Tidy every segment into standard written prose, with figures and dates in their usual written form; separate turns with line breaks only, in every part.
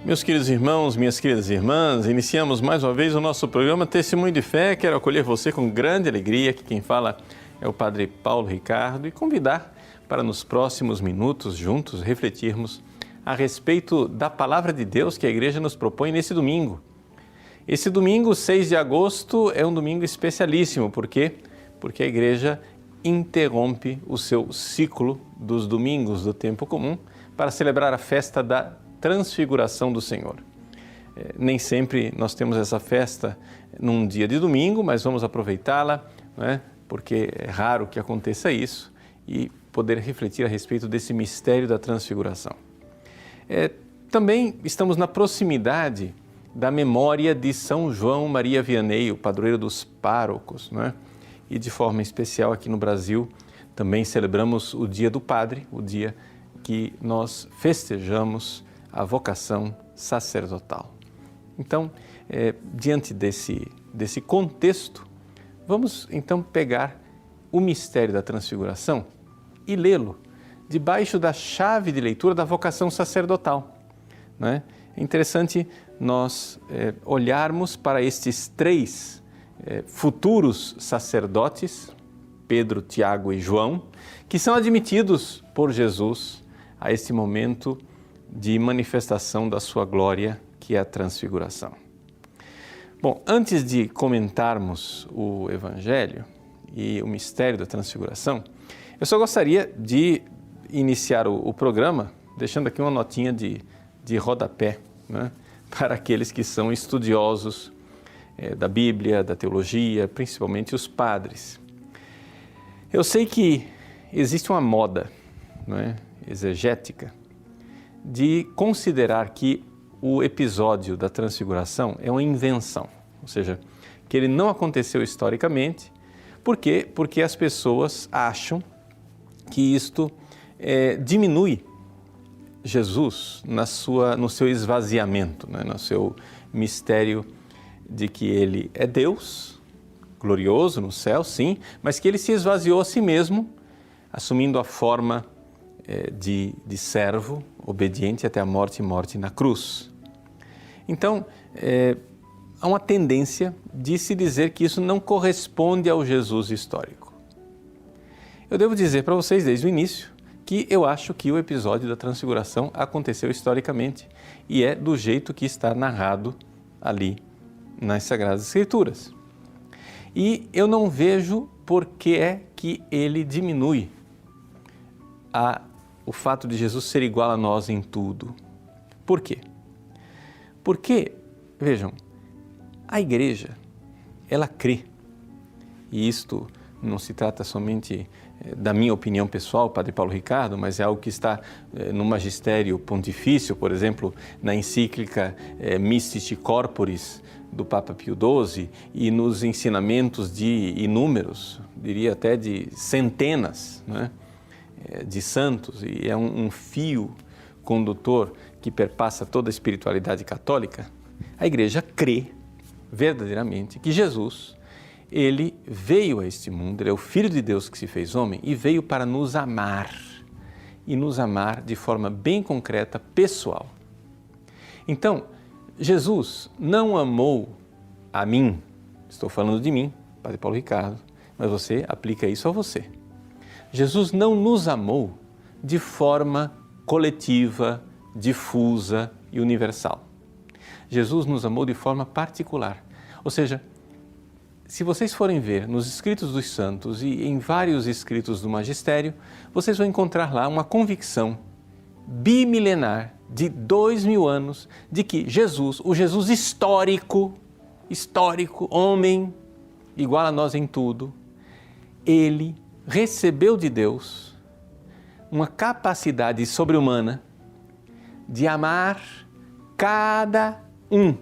Meus queridos irmãos, minhas queridas irmãs, iniciamos mais uma vez o nosso programa Testemunho de Fé. Quero acolher você com grande alegria, que quem fala é o Padre Paulo Ricardo, e convidar para nos próximos minutos juntos refletirmos a respeito da Palavra de Deus que a Igreja nos propõe nesse domingo. Esse domingo, 6 de agosto, é um domingo especialíssimo. Por quê? Porque a Igreja interrompe o seu ciclo dos domingos do tempo comum para celebrar a festa da Transfiguração do Senhor. Nem sempre nós temos essa festa num dia de domingo, mas vamos aproveitá-la, né? Porque é raro que aconteça isso, e poder refletir a respeito desse mistério da Transfiguração. Também estamos na proximidade da memória de São João Maria Vianney, o padroeiro dos párocos, né? E de forma especial aqui no Brasil também celebramos o Dia do Padre, o dia que nós festejamos a vocação sacerdotal. Então, diante desse contexto, vamos então pegar o mistério da Transfiguração e lê-lo debaixo da chave de leitura da vocação sacerdotal, né? É interessante nós olharmos para estes três futuros sacerdotes, Pedro, Tiago e João, que são admitidos por Jesus a este momento de manifestação da sua glória, que é a Transfiguração. Bom, antes de comentarmos o Evangelho e o mistério da Transfiguração, eu só gostaria de iniciar o programa deixando aqui uma notinha de rodapé, né, para aqueles que são estudiosos da Bíblia, da teologia, principalmente os padres. Eu sei que existe uma moda, né, exegética, de considerar que o episódio da Transfiguração é uma invenção, ou seja, que ele não aconteceu historicamente. Por quê? Porque as pessoas acham que isto diminui Jesus no seu esvaziamento, né? No seu mistério de que ele é Deus, glorioso no céu, sim, mas que ele se esvaziou a si mesmo, assumindo a forma de servo, obediente até a morte e morte na cruz. Então, há uma tendência de se dizer que isso não corresponde ao Jesus histórico. Eu devo dizer para vocês desde o início que eu acho que o episódio da Transfiguração aconteceu historicamente e é do jeito que está narrado ali nas Sagradas Escrituras. E eu não vejo por que é que ele diminui o fato de Jesus ser igual a nós em tudo. Por quê? Porque, vejam, a Igreja, ela crê, e isto não se trata somente da minha opinião pessoal, Padre Paulo Ricardo, mas é algo que está no Magistério Pontifício, por exemplo, na encíclica Mystici Corporis do Papa Pio XII, e nos ensinamentos de inúmeros, diria até de centenas, né, de santos, e é um fio condutor que perpassa toda a espiritualidade católica. A Igreja crê verdadeiramente que Jesus, ele veio a este mundo, ele é o Filho de Deus que se fez homem e veio para nos amar, e nos amar de forma bem concreta, pessoal. Então, Jesus não amou a mim, estou falando de mim, Padre Paulo Ricardo, mas você aplica isso a você. Jesus não nos amou de forma coletiva, difusa e universal. Jesus nos amou de forma particular. Ou seja, se vocês forem ver nos escritos dos santos e em vários escritos do magistério, vocês vão encontrar lá uma convicção bimilenar de 2000 anos de que Jesus, o Jesus histórico, homem, igual a nós em tudo, ele recebeu de Deus uma capacidade sobre-humana de amar cada um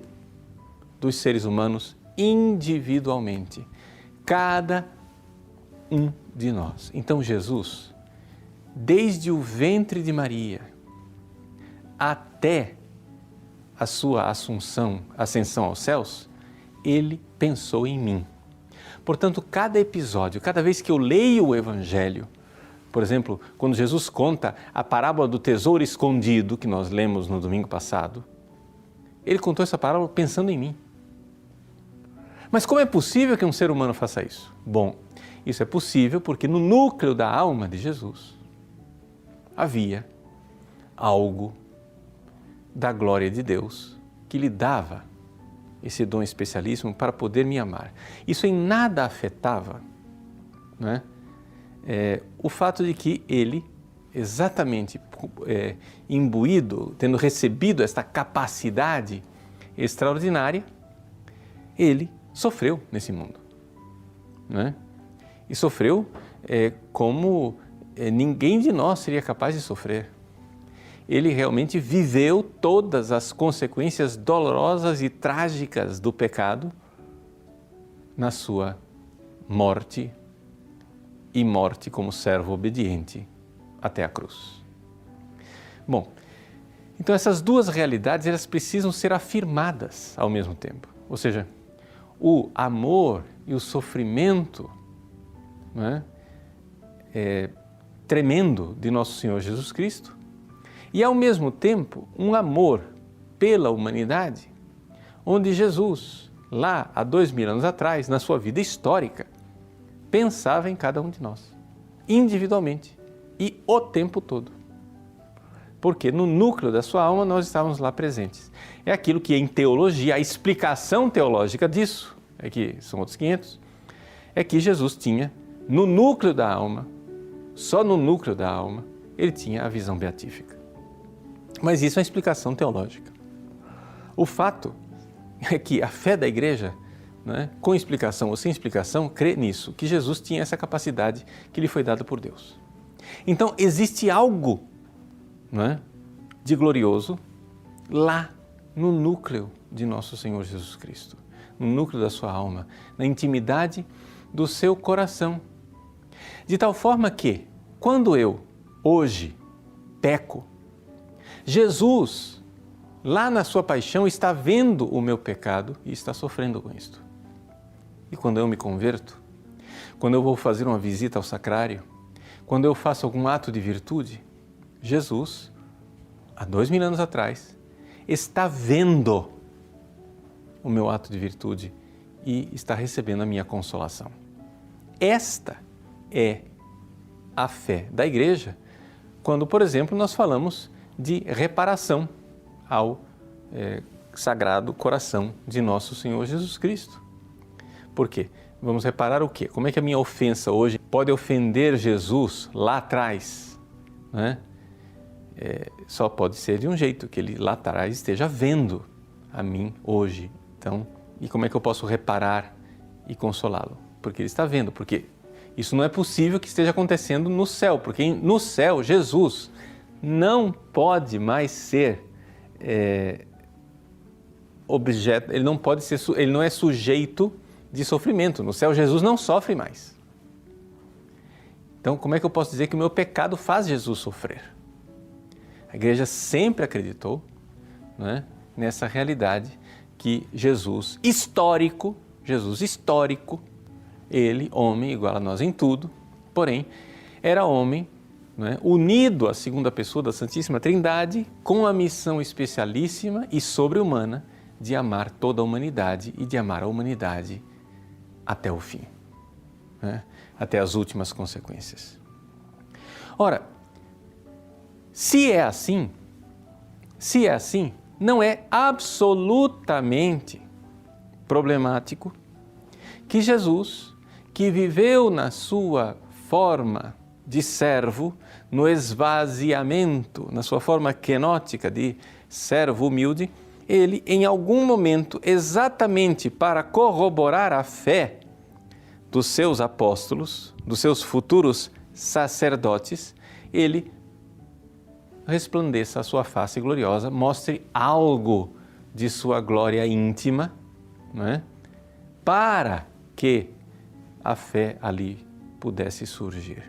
dos seres humanos individualmente, cada um de nós. Então Jesus, desde o ventre de Maria até a sua ascensão aos céus, ele pensou em mim. Portanto, cada episódio, cada vez que eu leio o Evangelho, por exemplo, quando Jesus conta a parábola do tesouro escondido, que nós lemos no domingo passado, Ele contou essa parábola pensando em mim. Mas como é possível que um ser humano faça isso? Bom, isso é possível porque no núcleo da alma de Jesus havia algo da glória de Deus que lhe dava esse dom especialíssimo para poder me amar. Isso em nada afetava, né, o fato de que ele, exatamente imbuído, tendo recebido esta capacidade extraordinária, ele sofreu nesse mundo, né? E sofreu como ninguém de nós seria capaz de sofrer. Ele realmente viveu todas as consequências dolorosas e trágicas do pecado na sua morte e morte como servo obediente até a cruz. Bom, então essas duas realidades elas precisam ser afirmadas ao mesmo tempo. Ou seja, o amor e o sofrimento, né, tremendo de nosso Senhor Jesus Cristo e ao mesmo tempo um amor pela humanidade, onde Jesus, lá há 2000 anos atrás, na sua vida histórica, pensava em cada um de nós, individualmente e o tempo todo. Porque no núcleo da sua alma nós estávamos lá presentes. É aquilo que em teologia, a explicação teológica disso, que são outros 500, é que Jesus tinha no núcleo da alma, só no núcleo da alma, ele tinha a visão beatífica. Mas isso é uma explicação teológica. O fato é que a fé da igreja, né, com explicação ou sem explicação, crê nisso, que Jesus tinha essa capacidade que lhe foi dada por Deus. Então, existe algo, né, de glorioso lá no núcleo de nosso Senhor Jesus Cristo, no núcleo da sua alma, na intimidade do seu coração. De tal forma que, quando eu, hoje, peco, Jesus, lá na sua paixão, está vendo o meu pecado e está sofrendo com isto. E quando eu me converto, quando eu vou fazer uma visita ao sacrário, quando eu faço algum ato de virtude, Jesus, há 2000 anos atrás, está vendo o meu ato de virtude e está recebendo a minha consolação. Esta é a fé da igreja, quando, por exemplo, nós falamos de reparação ao Sagrado Coração de nosso Senhor Jesus Cristo. Por quê? Vamos reparar o quê? Como é que a minha ofensa hoje pode ofender Jesus lá atrás, né? Só pode ser de um jeito, que ele lá atrás esteja vendo a mim hoje. Então, e como é que eu posso reparar e consolá-lo? Porque ele está vendo, porque isso não é possível que esteja acontecendo no céu, porque no céu Jesus não pode mais ser objeto, ele não pode ser, ele não é sujeito de sofrimento. No céu Jesus não sofre mais. Então, como é que eu posso dizer que o meu pecado faz Jesus sofrer? A igreja sempre acreditou, né, nessa realidade que Jesus histórico, ele, homem, igual a nós em tudo, porém, era homem, né, unido à segunda pessoa da Santíssima Trindade, com a missão especialíssima e sobre-humana de amar toda a humanidade e de amar a humanidade até o fim, né, até as últimas consequências. Ora, se é assim, não é absolutamente problemático que Jesus, que viveu na sua forma de servo, no esvaziamento, na sua forma kenótica de servo humilde, ele, em algum momento, exatamente para corroborar a fé dos seus apóstolos, dos seus futuros sacerdotes, ele resplandeça a sua face gloriosa, mostre algo de sua glória íntima, não é? Para que a fé ali pudesse surgir.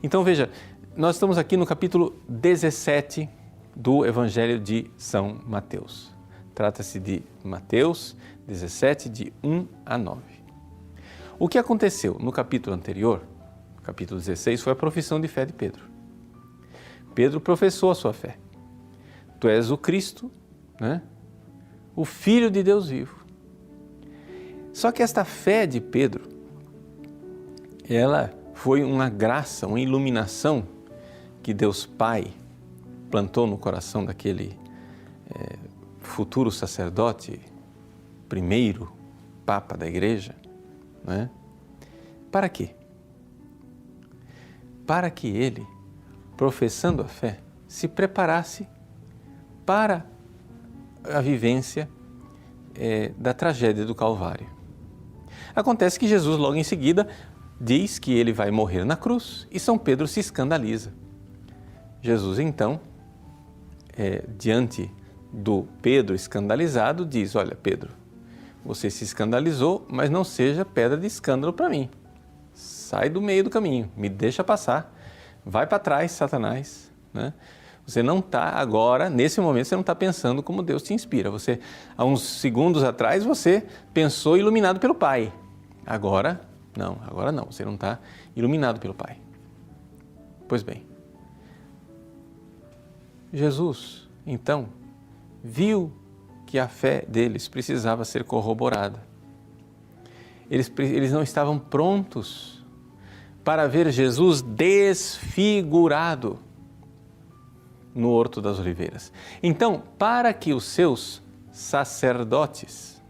Então veja, nós estamos aqui no capítulo 17 do Evangelho de São Mateus. Trata-se de Mateus 17, de 1 a 9. O que aconteceu no capítulo anterior, capítulo 16, foi a profissão de fé de Pedro. Pedro professou a sua fé. Tu és o Cristo, né? o Filho de Deus vivo. Só que esta fé de Pedro, ela foi uma graça, uma iluminação que Deus Pai plantou no coração daquele futuro sacerdote, primeiro Papa da Igreja, não é? Para quê? Para que ele, professando a fé, se preparasse para a vivência da tragédia do Calvário. Acontece que Jesus logo em seguida diz que ele vai morrer na cruz e São Pedro se escandaliza. Jesus então, diante do Pedro escandalizado, diz: olha, Pedro, você se escandalizou, mas não seja pedra de escândalo para mim. Sai do meio do caminho, me deixa passar, vai para trás, Satanás, né? Você não está agora, nesse momento, você não está pensando como Deus te inspira. Você, há uns segundos atrás, você pensou iluminado pelo Pai. Agora não, você não está iluminado pelo Pai. Pois bem, Jesus, então, viu que a fé deles precisava ser corroborada. Eles não estavam prontos para ver Jesus desfigurado no Horto das Oliveiras. Então, para que os seus sacerdotes,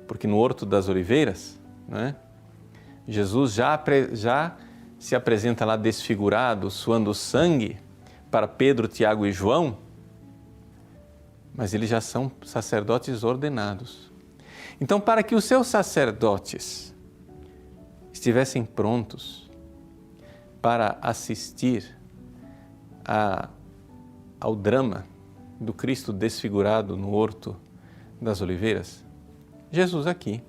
porque no Horto das Oliveiras, né, Jesus já se apresenta lá desfigurado, suando sangue para Pedro, Tiago e João, mas eles já são sacerdotes ordenados. Então, para que os seus sacerdotes estivessem prontos para assistir ao drama do Cristo desfigurado no Horto das Oliveiras, Jesus aqui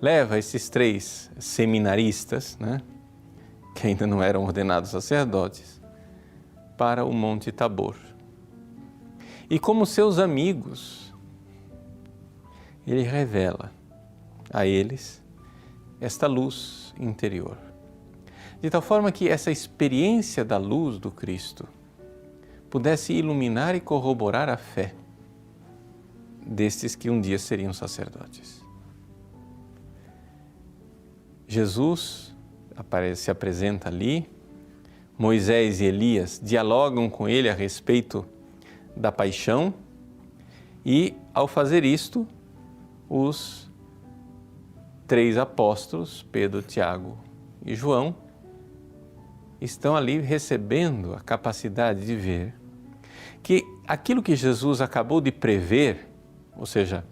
leva esses 3 seminaristas, né, que ainda não eram ordenados sacerdotes, para o Monte Tabor. E como seus amigos, ele revela a eles esta luz interior. De tal forma que essa experiência da luz do Cristo pudesse iluminar e corroborar a fé destes que um dia seriam sacerdotes. Jesus se apresenta ali, Moisés e Elias dialogam com ele a respeito da paixão e, ao fazer isto, os 3 apóstolos, Pedro, Tiago e João, estão ali recebendo a capacidade de ver que aquilo que Jesus acabou de prever, ou seja,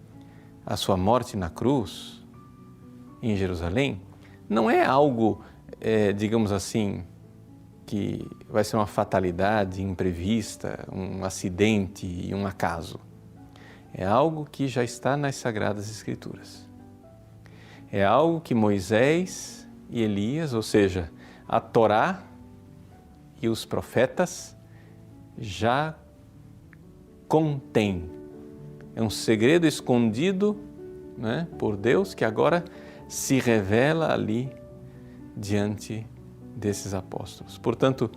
a sua morte na cruz em Jerusalém, não é algo, digamos assim, que vai ser uma fatalidade imprevista, um acidente e um acaso. É algo que já está nas Sagradas Escrituras. É algo que Moisés e Elias, ou seja, a Torá e os profetas já contêm. É um segredo escondido, né, por Deus, que agora se revela ali diante desses apóstolos. Portanto,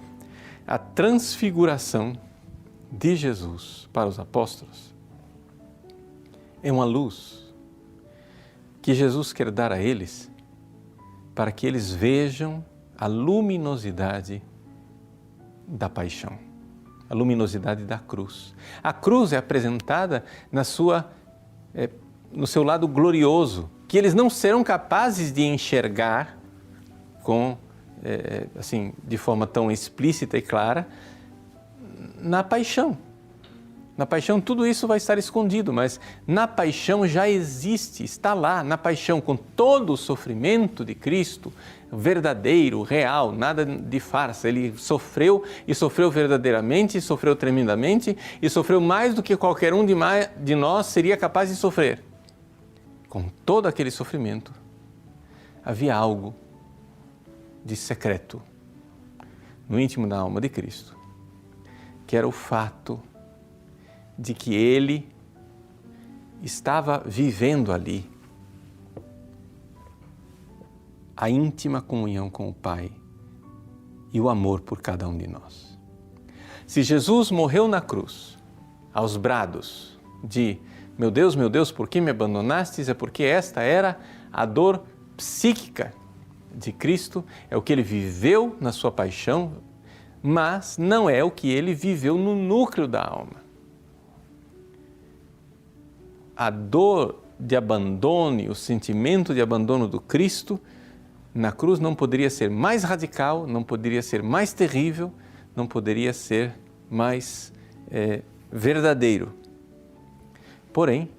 a transfiguração de Jesus para os apóstolos é uma luz que Jesus quer dar a eles para que eles vejam a luminosidade da paixão, a luminosidade da cruz. A cruz é apresentada no seu lado glorioso, que eles não serão capazes de enxergar de forma tão explícita e clara na paixão. Na paixão tudo isso vai estar escondido, mas na paixão já existe, está lá, na paixão com todo o sofrimento de Cristo, verdadeiro, real, nada de farsa. Ele sofreu e sofreu verdadeiramente, sofreu tremendamente e sofreu mais do que qualquer um de nós seria capaz de sofrer. Com todo aquele sofrimento, havia algo de secreto no íntimo da alma de Cristo, que era o fato de que ele estava vivendo ali a íntima comunhão com o Pai e o amor por cada um de nós. Se Jesus morreu na cruz, aos brados de meu Deus, por que me abandonastes? É porque esta era a dor psíquica de Cristo, é o que ele viveu na sua paixão, mas não é o que ele viveu no núcleo da alma. A dor de abandono, o sentimento de abandono do Cristo na cruz não poderia ser mais radical, não poderia ser mais terrível, não poderia ser mais verdadeiro. Porém,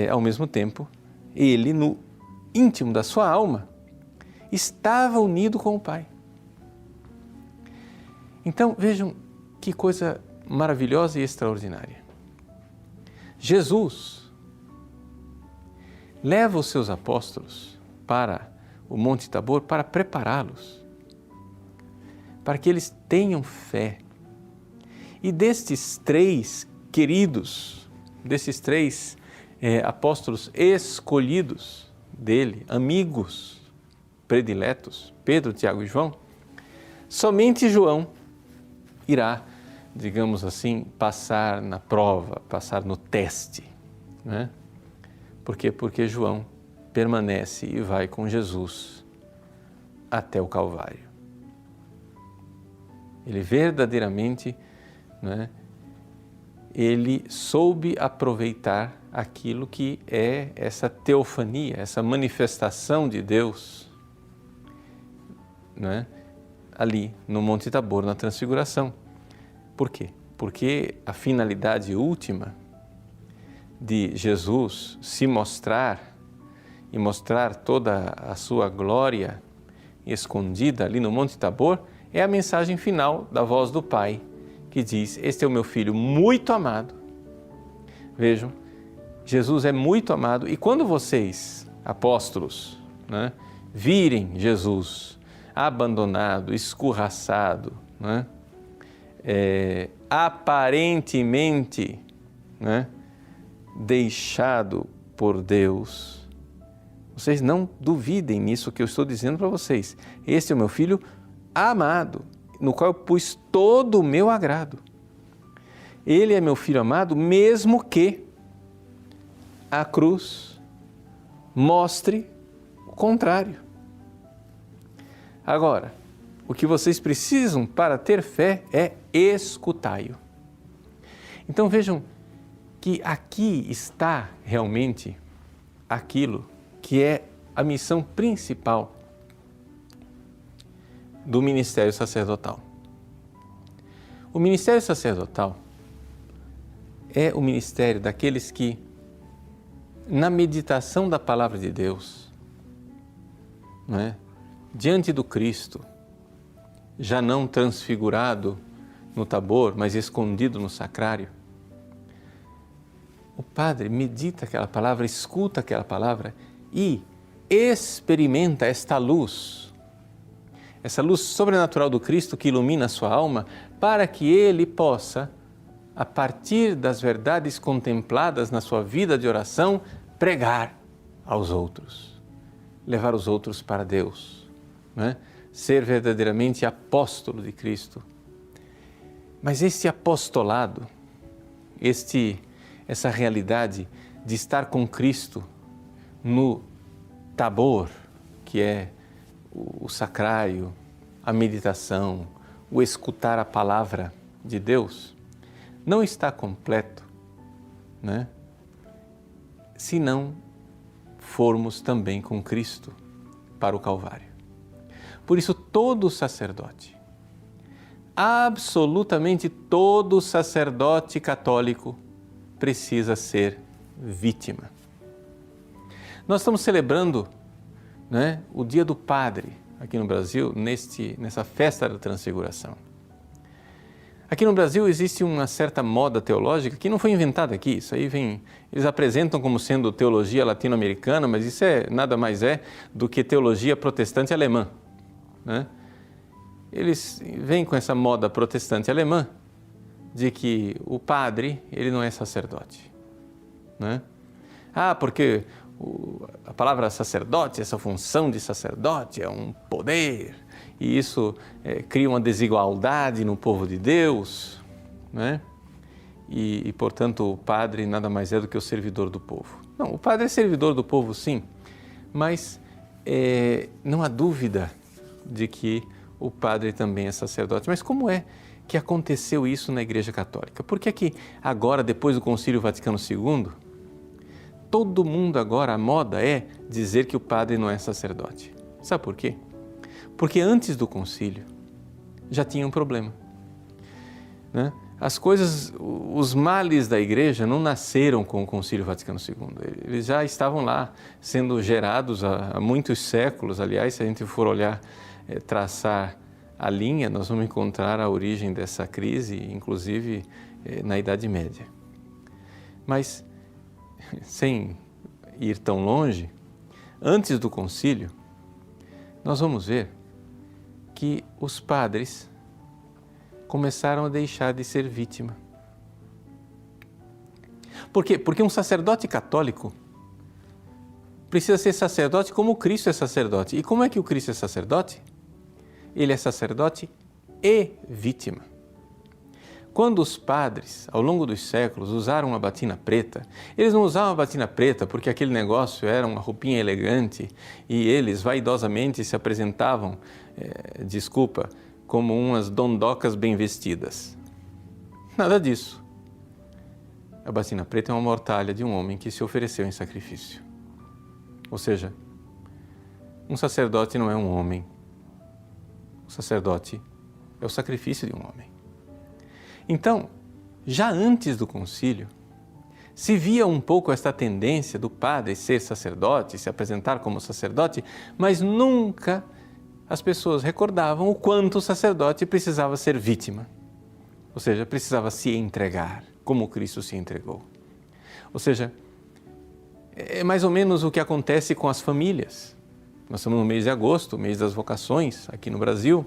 ao mesmo tempo, ele, no íntimo da sua alma, estava unido com o Pai. Então, vejam que coisa maravilhosa e extraordinária. Jesus leva os seus apóstolos para o Monte Tabor para prepará-los, para que eles tenham fé. E destes três queridos, desses três apóstolos escolhidos dele, amigos prediletos, Pedro, Tiago e João, somente João irá, digamos assim, passar na prova, passar no teste, né? Por quê? Porque João permanece e vai com Jesus até o Calvário. Ele verdadeiramente, né, ele soube aproveitar aquilo que é essa teofania, essa manifestação de Deus, né, ali no Monte Tabor, na Transfiguração. Por quê? Porque a finalidade última de Jesus se mostrar e mostrar toda a sua glória escondida ali no Monte Tabor é a mensagem final da voz do Pai, que diz: este é o meu Filho muito amado. Vejam, Jesus é muito amado, e quando vocês, apóstolos, né, virem Jesus abandonado, escorraçado, né, aparentemente, né, deixado por Deus, vocês não duvidem nisso que eu estou dizendo para vocês. Este é o meu Filho amado, no qual eu pus todo o meu agrado. Ele é meu Filho amado, mesmo que a cruz mostre o contrário. Agora, o que vocês precisam para ter fé é escutai-o. Então vejam que aqui está realmente aquilo que é a missão principal do ministério sacerdotal. O ministério sacerdotal é o ministério daqueles que, na meditação da palavra de Deus, não é, diante do Cristo, já não transfigurado no Tabor, mas escondido no sacrário, o padre medita aquela palavra, escuta aquela palavra e experimenta esta luz, essa luz sobrenatural do Cristo que ilumina a sua alma, para que ele possa, a partir das verdades contempladas na sua vida de oração, pregar aos outros, levar os outros para Deus, né? Ser verdadeiramente apóstolo de Cristo. Mas esse apostolado, essa realidade de estar com Cristo no Tabor, que é o sacrário, a meditação, o escutar a palavra de Deus, não está completo, né, se não formos também com Cristo para o Calvário. Por isso, todo sacerdote, absolutamente todo sacerdote católico, precisa ser vítima. Nós estamos celebrando, né, o Dia do Padre aqui no Brasil, nessa festa da Transfiguração. Aqui no Brasil existe uma certa moda teológica que não foi inventada aqui, isso aí eles apresentam como sendo teologia latino-americana, mas isso nada mais é do que teologia protestante alemã, né? Eles vêm com essa moda protestante alemã de que o padre, ele não é sacerdote, né? Porque a palavra sacerdote, essa função de sacerdote é um poder e isso cria uma desigualdade no povo de Deus, né? e, portanto, o padre nada mais é do que o servidor do povo. Não, o padre é servidor do povo, sim, mas não há dúvida de que o padre também é sacerdote. Mas como é que aconteceu isso na Igreja Católica? Por que é que agora, depois do Concílio Vaticano II, todo mundo agora, a moda é dizer que o padre não é sacerdote? Sabe por quê? Porque antes do concílio já tinha um problema, né? As coisas, os males da Igreja não nasceram com o Concílio Vaticano II. Eles já estavam lá, sendo gerados há muitos séculos. Aliás, se a gente for olhar, traçar a linha, nós vamos encontrar a origem dessa crise, inclusive na Idade Média. Mas, sem ir tão longe, antes do concílio, nós vamos ver que os padres começaram a deixar de ser vítima. Por quê? Porque um sacerdote católico precisa ser sacerdote como Cristo é sacerdote. E como é que o Cristo é sacerdote? Ele é sacerdote e vítima. Quando os padres, ao longo dos séculos, usaram a batina preta, eles não usavam a batina preta porque aquele negócio era uma roupinha elegante e eles vaidosamente se apresentavam, como umas dondocas bem vestidas. Nada disso. A batina preta é uma mortalha de um homem que se ofereceu em sacrifício. Ou seja, um sacerdote não é um homem. O sacerdote é o sacrifício de um homem. Então, já antes do concílio, se via um pouco esta tendência do padre ser sacerdote, se apresentar como sacerdote, mas nunca as pessoas recordavam o quanto o sacerdote precisava ser vítima. Ou seja, precisava se entregar, como Cristo se entregou. Ou seja, é mais ou menos o que acontece com as famílias. Nós estamos no mês de agosto, mês das vocações, aqui no Brasil,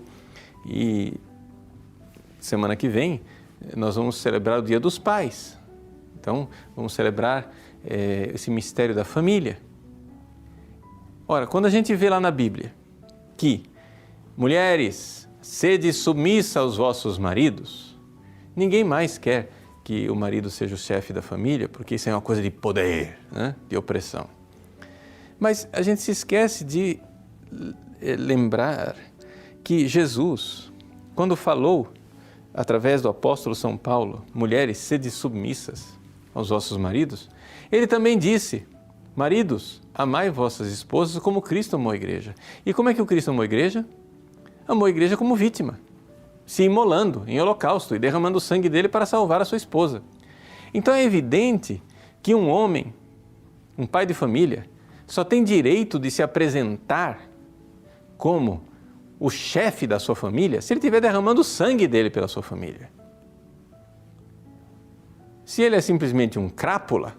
e semana que vem nós vamos celebrar o Dia dos Pais. Então, vamos celebrar esse mistério da família. Ora, quando a gente vê lá na Bíblia que mulheres, sede submissa aos vossos maridos, ninguém mais quer que o marido seja o chefe da família, porque isso é uma coisa de poder, né? De opressão. Mas a gente se esquece de lembrar que Jesus, quando falou, através do apóstolo São Paulo, mulheres, sede submissas aos vossos maridos, ele também disse, maridos, amai vossas esposas como Cristo amou a igreja. E como é que o Cristo amou a igreja? Amou a igreja como vítima, se imolando em holocausto e derramando o sangue dele para salvar a sua esposa. Então é evidente que um homem, um pai de família, só tem direito de se apresentar como o chefe da sua família se ele estiver derramando o sangue dele pela sua família. Se ele é simplesmente um crápula,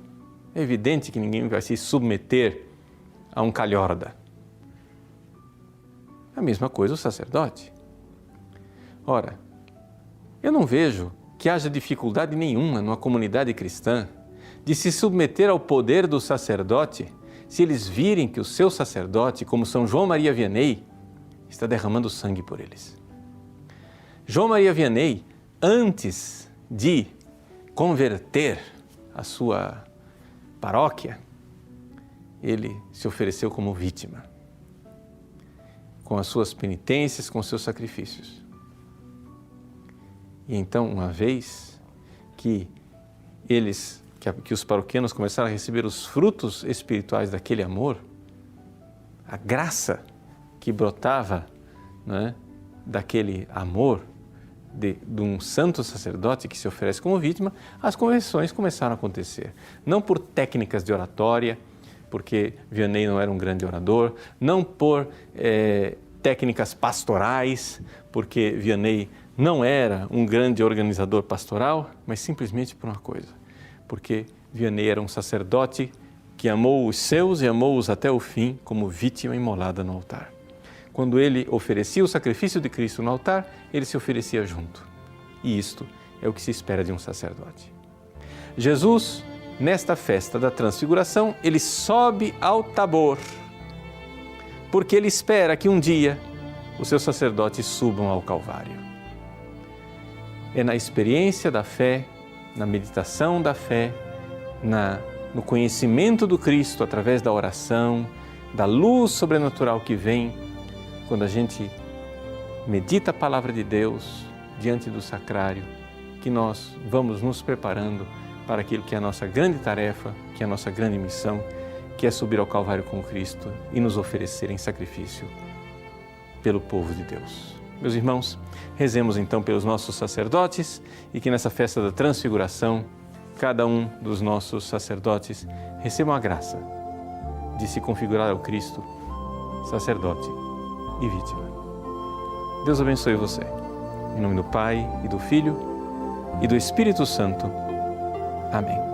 é evidente que ninguém vai se submeter a um calhorda. A mesma coisa o sacerdote. Ora, eu não vejo que haja dificuldade nenhuma numa comunidade cristã de se submeter ao poder do sacerdote se eles virem que o seu sacerdote, como São João Maria Vianney, está derramando sangue por eles. João Maria Vianney, antes de converter a sua paróquia, ele se ofereceu como vítima, com as suas penitências, com os seus sacrifícios. E então, uma vez que os paroquianos começaram a receber os frutos espirituais daquele amor, a graça que brotava, né, daquele amor de um santo sacerdote que se oferece como vítima, as conversões começaram a acontecer. Não por técnicas de oratória, porque Vianney não era um grande orador, não por técnicas pastorais, porque Vianney não era um grande organizador pastoral, mas simplesmente por uma coisa, porque Vianney era um sacerdote que amou os seus e amou-os até o fim como vítima imolada no altar. Quando ele oferecia o sacrifício de Cristo no altar, ele se oferecia junto. E isto é o que se espera de um sacerdote. Jesus, nesta festa da Transfiguração, ele sobe ao Tabor, porque ele espera que um dia os seus sacerdotes subam ao Calvário. É na experiência da fé na meditação da fé, no conhecimento do Cristo através da oração, da luz sobrenatural que vem quando a gente medita a palavra de Deus diante do sacrário, que nós vamos nos preparando para aquilo que é a nossa grande tarefa, que é a nossa grande missão, que é subir ao Calvário com Cristo e nos oferecer em sacrifício pelo povo de Deus. Meus irmãos, rezemos então pelos nossos sacerdotes e que nessa festa da transfiguração, cada um dos nossos sacerdotes receba a graça de se configurar ao Cristo, sacerdote e vítima. Deus abençoe você. Em nome do Pai, e do Filho, e do Espírito Santo. Amém.